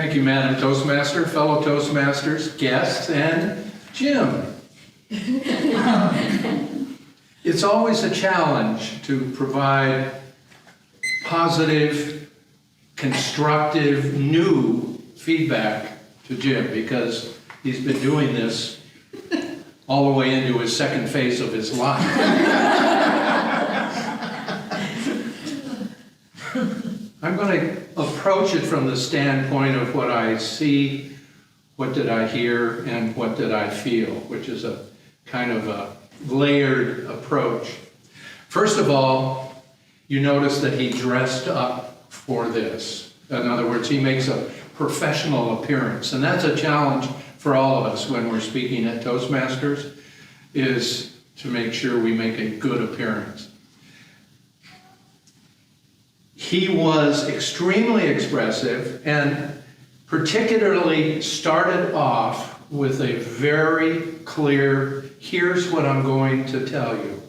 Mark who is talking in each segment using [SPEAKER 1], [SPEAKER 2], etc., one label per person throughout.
[SPEAKER 1] Thank you, Madam Toastmaster, fellow Toastmasters, guests, and Jim. It's always a challenge to provide positive, constructive, new feedback to Jim because he's been doing this all the way into his second phase of his life. I'm going to approach it from the standpoint of what I see, what did I hear, and what did I feel, which is a kind of a layered approach. First of all, you notice that he dressed up for this. In other words, he makes a professional appearance, and that's a challenge for all of us when we're speaking at Toastmasters, is to make sure we make a good appearance. He was extremely expressive and particularly started off with a very clear, here's what I'm going to tell you,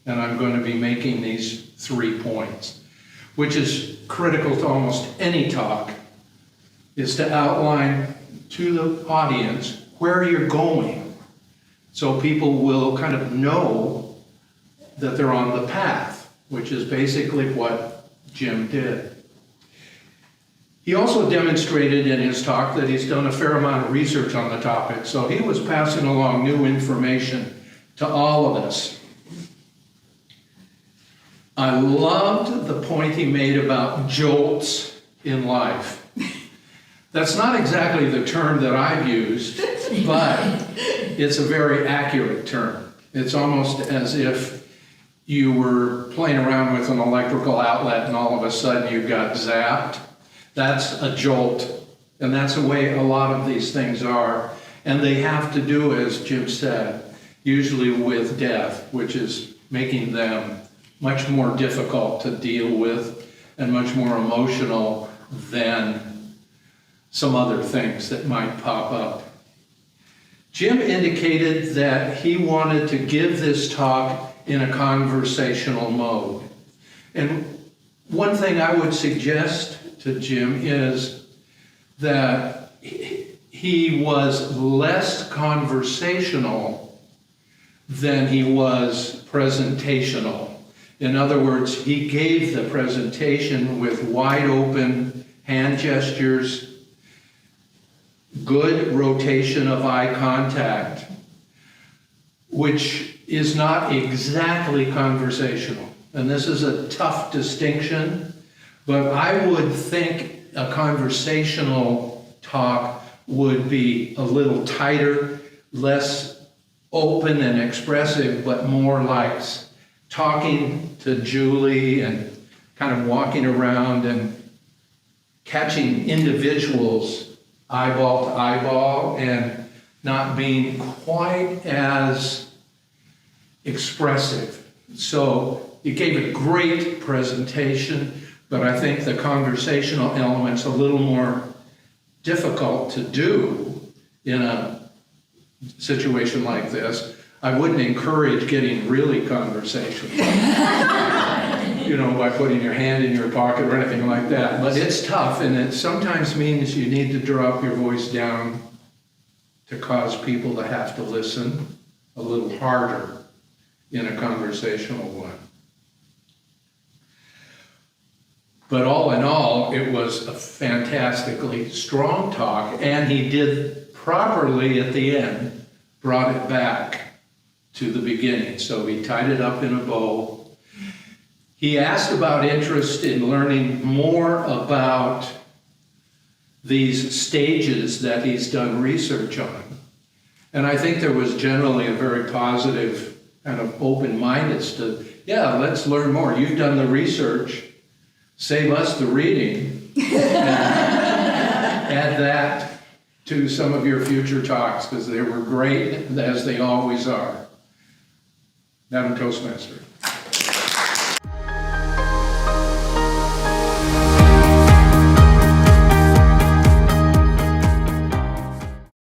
[SPEAKER 1] and I'm going to be making these 3 points, which is critical to almost any talk, is to outline to the audience where you're going, so people will kind of know that they're on the path, which is basically what Jim did. He also demonstrated in his talk that he's done a fair amount of research on the topic, so he was passing along new information to all of us. I loved the point he made about jolts in life. That's not exactly the term that I've used, but it's a very accurate term. It's almost as if you were playing around with an electrical outlet and all of a sudden you got zapped. That's a jolt, and that's the way a lot of these things are. And they have to do, as Jim said, usually with death, which is making them much more difficult to deal with and much more emotional than some other things that might pop up. Jim indicated that he wanted to give this talk in a conversational mode. And one thing I would suggest to Jim is that he was less conversational than he was presentational. In other words, he gave the presentation with wide open hand gestures, good rotation of eye contact, which is not exactly conversational. And this is a tough distinction, but I would think a conversational talk would be a little tighter, less open and expressive, but more like talking to Julie and kind of walking around and catching individuals eyeball to eyeball and not being quite as expressive. So he gave a great presentation, but I think the conversational element's a little more difficult to do in a situation like this. I wouldn't encourage getting really conversational, by putting your hand in your pocket or anything like that. But it's tough, and it sometimes means you need to drop your voice down to cause people to have to listen a little harder in a conversational one. But all in all, it was a fantastically strong talk, and he did properly at the end, brought it back to the beginning. So he tied it up in a bow. He asked about interest in learning more about these stages that he's done research on. And I think there was generally a very positive kind of open-mindedness to, yeah, let's learn more. You've done the research, save us the reading, and add that to some of your future talks, because they were great, as they always are. Madam Toastmaster.